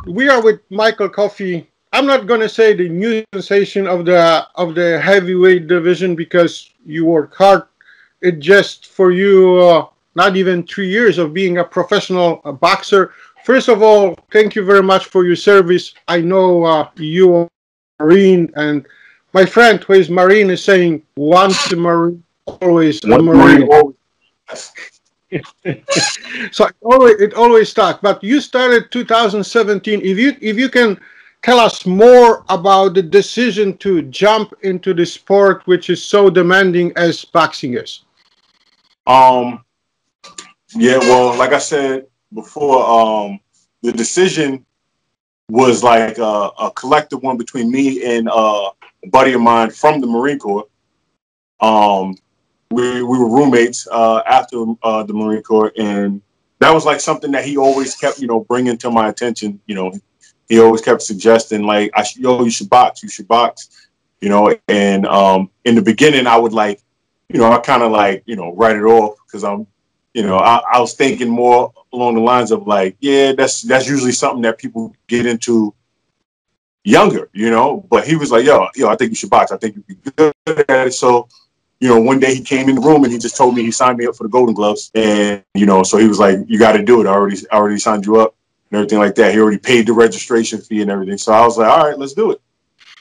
we are with Michael Coffie. I'm not going to say the new sensation of the heavyweight division because you work hard. It just for you, not even 3 years of being a professional boxer. First of all, thank you very much for your service. I know you are a Marine, and my friend who is Marine is saying once a Marine, always a Marine. So it always stuck. But you started 2017. If you can tell us more about the decision to jump into the sport, which is so demanding as boxing is. Yeah, well, like I said before, the decision was like a collective one between me and a buddy of mine from the Marine Corps. We were roommates after the Marine Corps, and that was like something that he always kept, bringing to my attention. He always kept suggesting like, you should box, and in the beginning I would like, I kind of like, write it off because I was thinking more along the lines of like, yeah, that's usually something that people get into younger, but he was like, yo, I think you should box. I think you'd be good at it. So, one day he came in the room and he just told me he signed me up for the Golden Gloves. And, so he was like, you got to do it. I already signed you up and everything like that. He already paid the registration fee and everything. So I was like, all right, let's do it.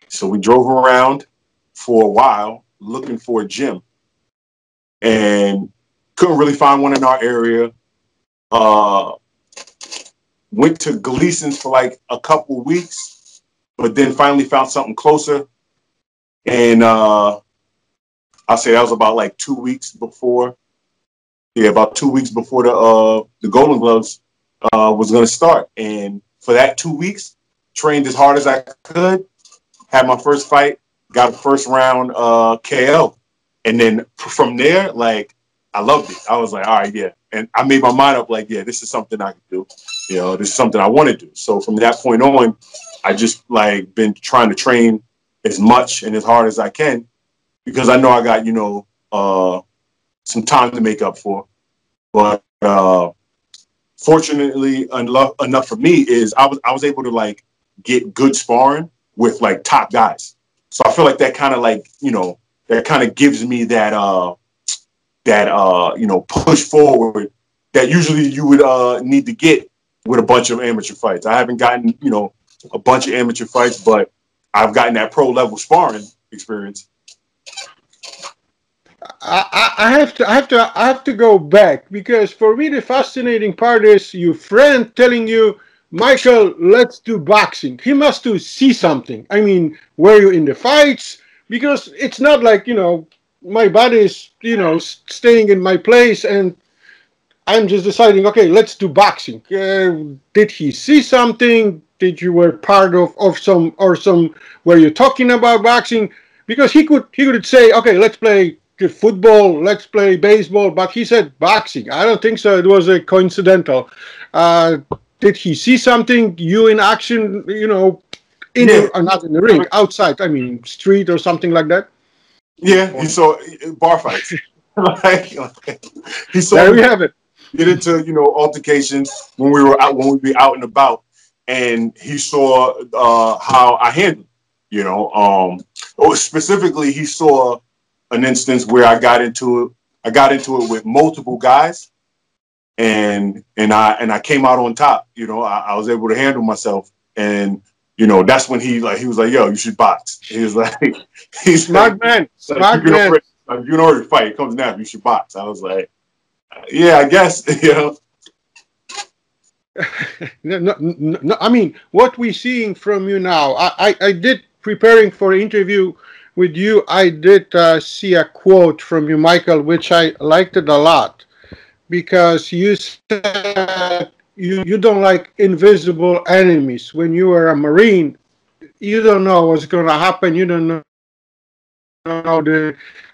So we drove around for a while looking for a gym and couldn't really find one in our area. Went to Gleason's for like a couple weeks, but then finally found something closer. And I'll say that was about like 2 weeks before. Yeah, about 2 weeks before the Golden Gloves was going to start. And for that 2 weeks, trained as hard as I could. Had my first fight, got a first round KO. And then from there, like, I loved it. I was like, all right, yeah. And I made my mind up like, yeah, this is something I can do. This is something I want to do. So from that point on, I just like been trying to train as much and as hard as I can because I know I got, some time to make up for. But fortunately enough for me is I was able to like get good sparring with like top guys. So I feel like that kind of like, that kind of gives me that push forward that usually you would need to get with a bunch of amateur fights. I haven't gotten, a bunch of amateur fights, but I've gotten that pro level sparring experience. I have to go back because for me the fascinating part is your friend telling you, Michael, let's do boxing. He must see something. I mean, were you in the fights? Because it's not like, my body is, staying in my place and I'm just deciding, okay, let's do boxing. Did he see something? Did you were part of some, were you talking about boxing? Because he could say, okay, let's play football, let's play baseball, but he said boxing. I don't think so. It was a coincidental. Did he see something, you in action, not in the ring, outside, I mean, street or something like that? Yeah, he saw bar fights. He saw there we have it. Get into, altercations when we'd be out and about, and he saw how I handled, specifically he saw an instance where I got into it with multiple guys, and I came out on top. I was able to handle myself, and that's when he was like, yo, you should box. He was like, he's smart man. You know already fight. It comes now. You should box. I was like, yeah, I guess. No, I mean, what we're seeing from you now, I did, preparing for an interview with you, I did see a quote from you, Michael, which I liked it a lot, because you said you don't like invisible enemies. When you are a Marine, you don't know what's going to happen. You don't know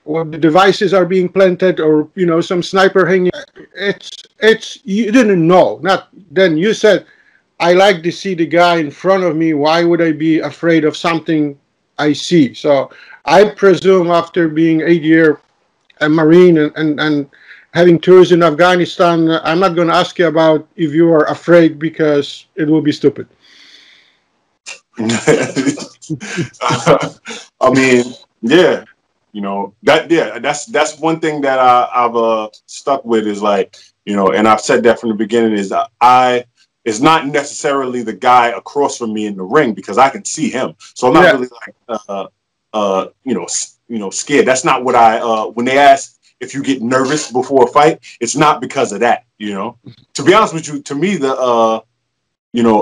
what the devices are being planted, or some sniper hanging. It's you didn't know. Not then. You said, I like to see the guy in front of me. Why would I be afraid of something I see? So I presume after being 8 years a Marine and having tours in Afghanistan, I'm not going to ask you about if you are afraid because it will be stupid. I mean, yeah, you know that's one thing that I've stuck with is like, you know, and I've said that from the beginning is it's not necessarily the guy across from me in the ring because I can see him, so I'm not Yeah. really like scared. That's not what I when they ask if you get nervous before a fight, it's not because of that. You know, to be honest with you, to me the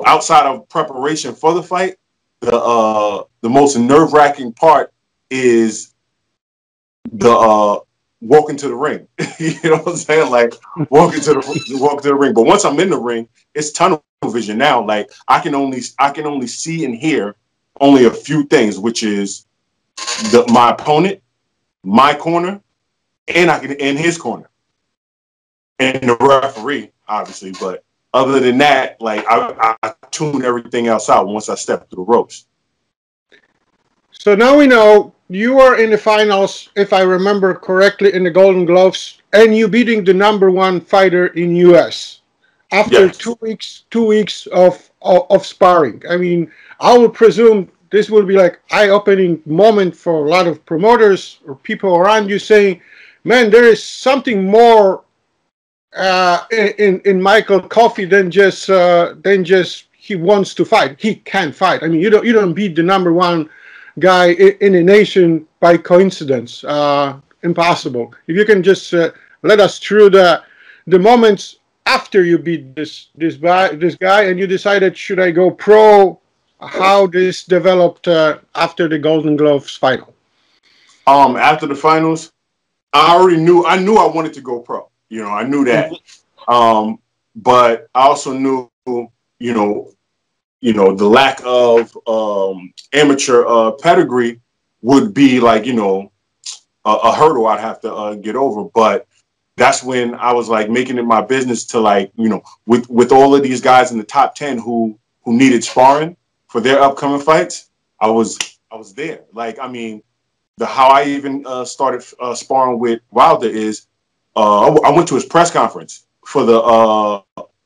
outside of preparation for the fight, the most nerve-wracking part is the walking to the ring. You know what I'm saying? Like walking to the ring. But once I'm in the ring, it's tunnel vision now. Like I can only see and hear only a few things, which is my opponent, my corner, and I can in his corner. And the referee, obviously, but other than that, like I tune everything else out once I step through the ropes. So now we know you are in the finals, if I remember correctly, in the Golden Gloves, and you beating the #1 fighter in US after Yes. 2 weeks of sparring. I mean, I would presume this will be like eye-opening moment for a lot of promoters or people around you saying, "Man, there is something more in Michael Coffie than just he wants to fight. He can fight. I mean, you don't beat the #1 guy in a nation by coincidence. Impossible. If you can just let us through the moments after you beat this guy and you decided, should I go pro? How this developed after the Golden Gloves final? After the finals, I knew I wanted to go pro. You know, I knew that. But I also knew, the lack of amateur pedigree would be like, a hurdle I'd have to get over. But that's when I was like making it my business to like, with all of these guys in the top 10 who needed sparring for their upcoming fights, I was there. Like, I mean, how I even started sparring with Wilder is I went to his press conference for the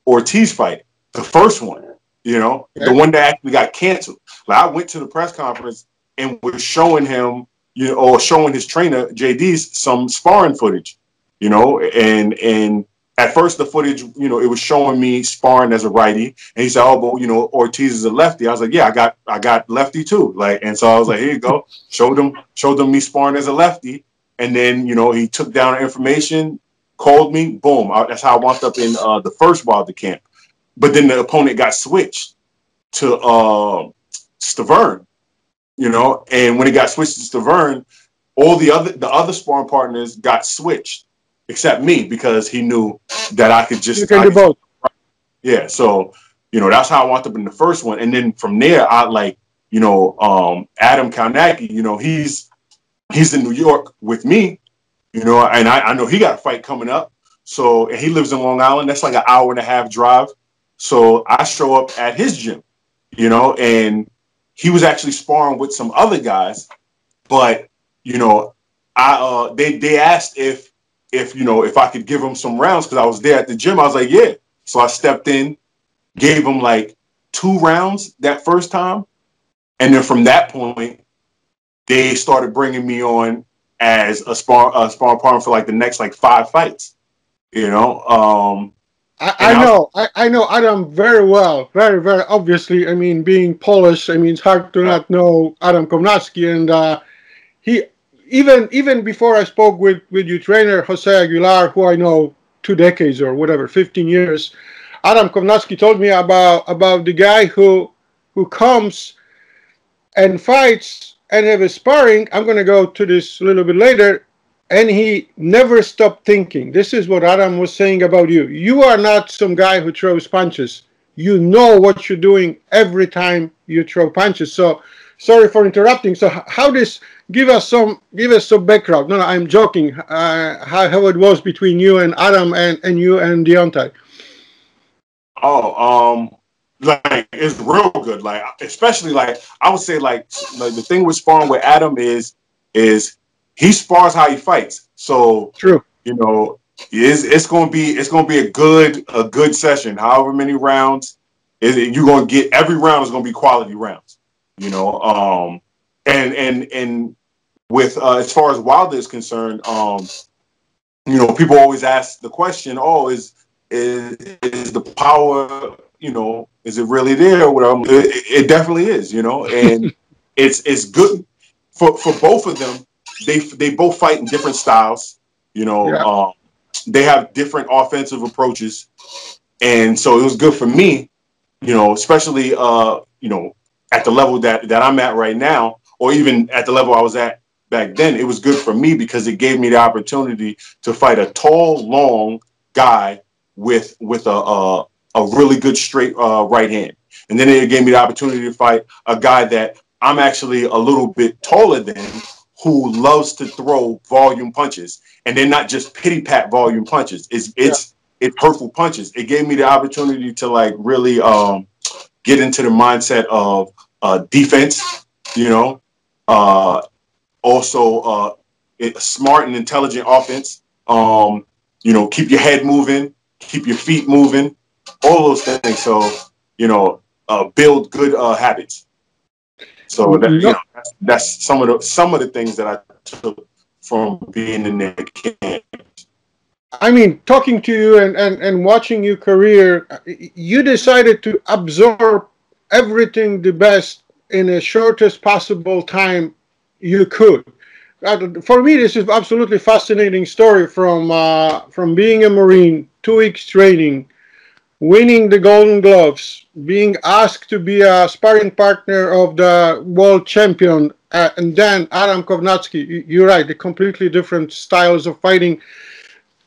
Ortiz fight, the first one, the one that actually got canceled. Like I went to the press conference and was showing him, or showing his trainer JD's some sparring footage, and at first the footage, it was showing me sparring as a righty, and he said, "Oh, but Ortiz is a lefty." I was like, "Yeah, I got lefty too." Like, and so I was like, "Here you go." Showed them me sparring as a lefty, and then he took down the information, called me, boom. That's how I wound up in the first Wilder camp. But then the opponent got switched to Stavern, and when it got switched to Stavern, all the other sparring partners got switched except me because he knew that I could just you can do both. Yeah, so that's how I wound up in the first one, and then from there I like Adam Kownacki, he's in New York with me, and I know he got a fight coming up. So, and he lives in Long Island. That's like an hour and a half drive. So I show up at his gym, and he was actually sparring with some other guys, but they asked if I could give him some rounds because I was there at the gym. I was like, yeah. So I stepped in, gave him like 2 rounds that first time, and then from that point, they started bringing me on as a sparring partner for like the next like 5 fights. I know Adam very well, very, very obviously. I mean, being Polish, I mean, it's hard to not know Adam Kownacki. And he, even before I spoke with your trainer, Jose Aguilar, who I know 2 decades or whatever, 15 years, Adam Kownacki told me about the guy who comes and fights and have a sparring. I'm going to go to this a little bit later. And he never stopped thinking. This is what Adam was saying about you. You are not some guy who throws punches. You know what you're doing every time you throw punches. So, sorry for interrupting. So, how this? Give us some background. No, I'm joking. How it was between you and Adam and you and Deontay. Like it's real good. Like especially like I would say like the thing with sparring with Adam is he spars how he fights. So True. It's gonna be a good session. However many rounds, you're gonna get every round is gonna be quality rounds. you know. And with as far as Wilder is concerned, you know, people always ask the question, "Oh, is the power, you know, is it really there?" Or whatever. It definitely is, you know, and it's good for both of them. They both fight in different styles, you know. Yeah. They have different offensive approaches, and so it was good for me, you know, especially you know, at the level that I'm at right now, or even at the level I was at back then. It was good for me because it gave me the opportunity to fight a tall, long guy with a really good straight right hand, and then it gave me the opportunity to fight a guy that I'm actually a little bit taller than, who loves to throw volume punches, and they're not just pity pat volume punches. Yeah. It's hurtful punches. It gave me the opportunity to like really get into the mindset of defense, you know, also smart and intelligent offense. You know, keep your head moving, keep your feet moving, all those things. So, you know, build good habits. So that, you No, know, that's some of the things that I took from being in the camp. I mean, talking to you and watching your career, you decided to absorb everything the best in the shortest possible time you could. For me, this is absolutely fascinating story from being a Marine, 2 weeks training, winning the Golden Gloves, being asked to be a sparring partner of the world champion, and then Adam Kownacki. You're right, the completely different styles of fighting.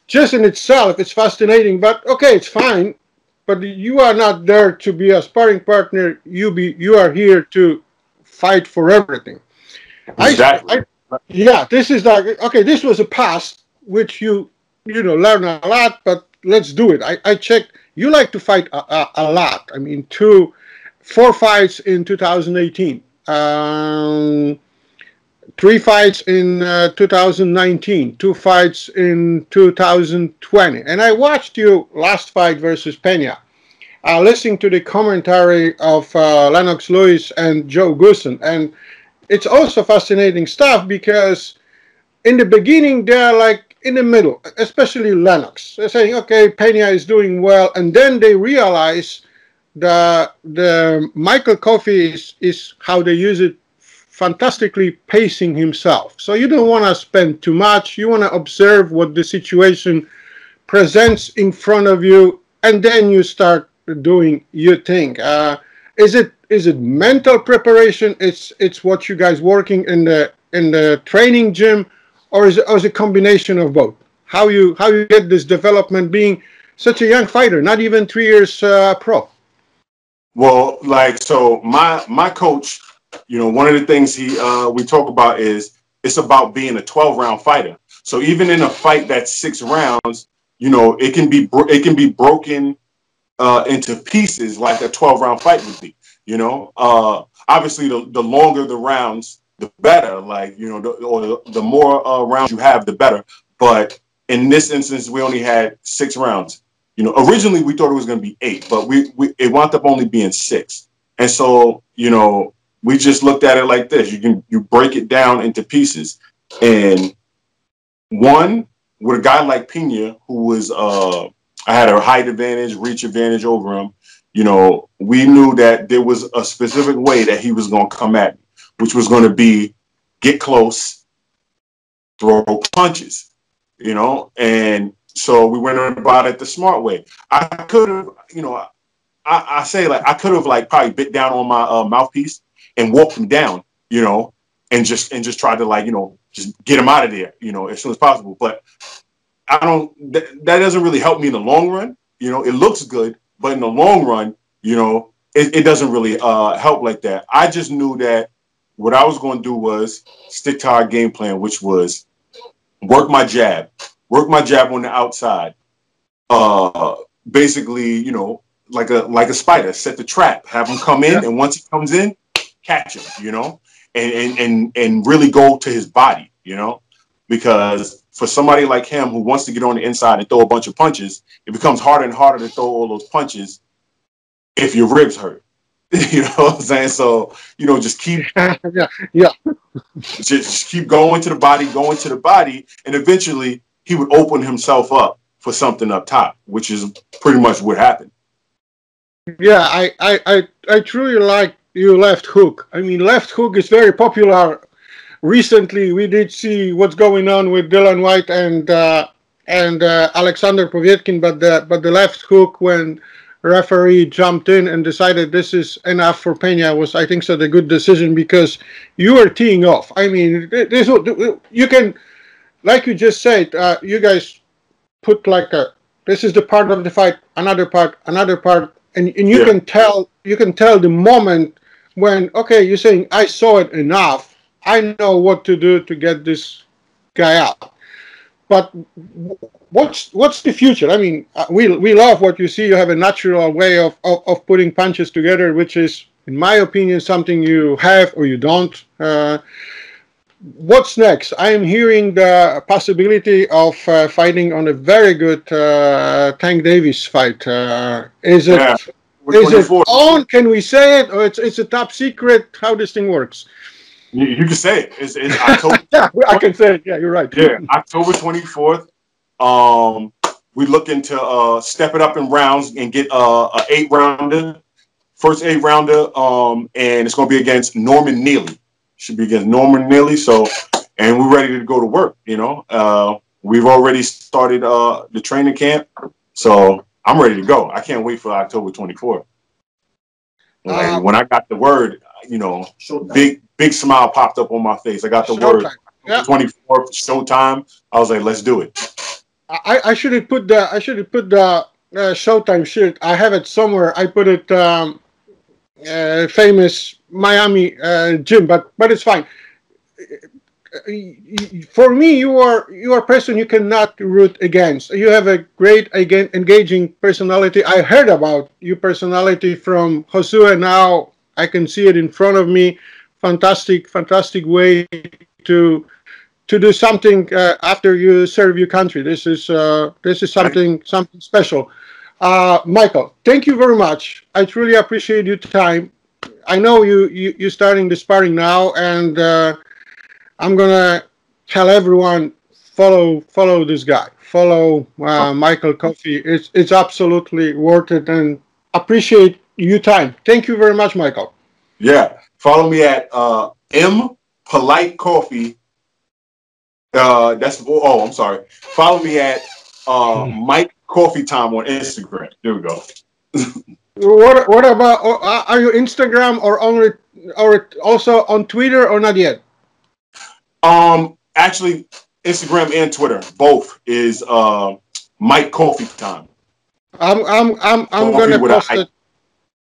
Just in itself, it's fascinating, but okay, it's fine. But you are not there to be a sparring partner. You are here to fight for everything. I, Exactly. I yeah, this is like okay. This was a past which you know learn a lot, but let's do it. I checked. You like to fight a lot. I mean, 4 fights in 2018. 3 fights in 2019, 2 fights in 2020. And I watched you last fight versus Pena, listening to the commentary of Lennox Lewis and Joe Goosen. And it's also fascinating stuff because in the beginning, they're like in the middle, especially Lennox. They're saying, okay, Pena is doing well. And then they realize the Michael Coffie is how they use it, fantastically pacing himself. So you don't want to spend too much. You want to observe what the situation presents in front of you, and then you start doing your thing. Is it mental preparation? It's what you guys working in the training gym, or is it a combination of both? How you get this development being such a young fighter, not even 3 years pro? Well, like, so my coach, you know, one of the things we talk about is it's about being a 12-round fighter. So even in a fight that's 6 rounds, you know, it can be broken into pieces like a 12-round fight would be. You know, obviously the longer the rounds, the better. Like, you know, or the more rounds you have, the better. But in this instance, we only had 6 rounds. You know, originally we thought it was going to be 8, but it wound up only being 6. And so, you know, we just looked at it like this: you break it down into pieces, and one, with a guy like Pena, who was I had a height advantage, reach advantage over him. You know, we knew that there was a specific way that he was going to come at me, which was going to be get close, throw punches. You know, and so we went about it the smart way. I could have, you know, I say like I could have like probably bit down on my mouthpiece and walked him down, you know, and just tried to like, you know, just get him out of there, you know, as soon as possible. But I don't. That doesn't really help me in the long run. You know, it looks good, but in the long run, you know, it doesn't really help like that. I just knew that what I was going to do was stick to our game plan, which was work my jab on the outside. Uh, Basically, you know, like a spider, set the trap, have him come Yeah. in, and once he comes in, catch him. You know, and really go to his body. You know, because for somebody like him who wants to get on the inside and throw a bunch of punches, it becomes harder and harder to throw all those punches if your ribs hurt. You know what I'm saying? So, you know, just keep yeah. just keep going to the body, and eventually he would open himself up for something up top, which is pretty much what happened. Yeah, I truly like your left hook. I mean, left hook is very popular. Recently, we did see what's going on with Dylan White and Alexander Povetkin, but the left hook, when referee jumped in and decided this is enough for Pena, was, I think, so the good decision, because you were teeing off. I mean, this you can, like you just said, you guys put like a, this is the part of the fight, another part, and you can tell the moment when, okay, you're saying I saw it enough, I know what to do to get this guy out. But what's the future? I mean, we love what you see. You have a natural way of putting punches together, which is, in my opinion, something you have or you don't. What's next? I am hearing the possibility of fighting on a very good Tank Davis fight. Is it on? Can we say it, or it's a top secret? How this thing works? You can say it. It's October. Yeah, I can say it. Yeah, you're right. Yeah, October 24th. We're looking to step it up in rounds and get a 8-rounder, first 8-rounder. And it's going to be against Norman Neely. Should be against Norman Neely. So, and we're ready to go to work. You know, we've already started the training camp, so I'm ready to go. I can't wait for October 24th. Like, when I got the word, you know, big smile popped up on my face. I got the word 24th showtime. I was like, let's do it. I should have put the showtime shit. I have it somewhere. I put it famous Miami gym, but it's fine. For me, you are a person you cannot root against. You have a great, engaging personality. I heard about your personality from Josue. Now I can see it in front of me. Fantastic way to do something after you serve your country. This is something special. Michael, thank you very much. I truly appreciate your time. I know you're starting the sparring now, and I'm gonna tell everyone, follow this guy, follow Michael Coffie. It's absolutely worth it, and appreciate your time. Thank you very much, Michael. Yeah, follow me at M Polite Coffee. I'm sorry. Follow me at Mike Coffee Time on Instagram. There we go. What about? Are you Instagram or also on Twitter, or not yet? Actually, Instagram and Twitter both is Mike Coffee Time. I'm gonna post it.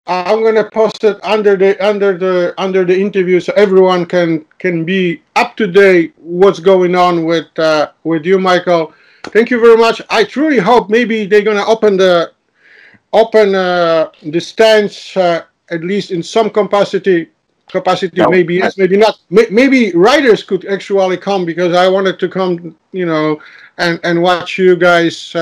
I'm gonna post it under the interview, so everyone can be up to date what's going on with you, Michael. Thank you very much. I truly hope maybe they're gonna open the stands at least in some capacity. Maybe yes, maybe not. Maybe writers could actually come, because I wanted to come, you know, and watch you guys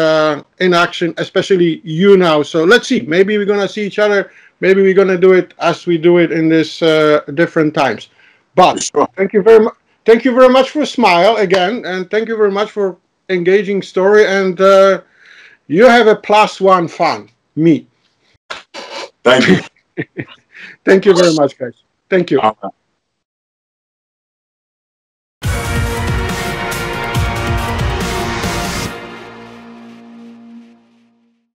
in action, especially you now. So let's see. Maybe we're gonna see each other. Maybe we're gonna do it as we do it in this different times. But sure. Thank you very much. Thank you very much for smile again, and thank you very much for engaging story. And you have a +1 fun. Me. Thank you. Thank you very much, guys. Thank you.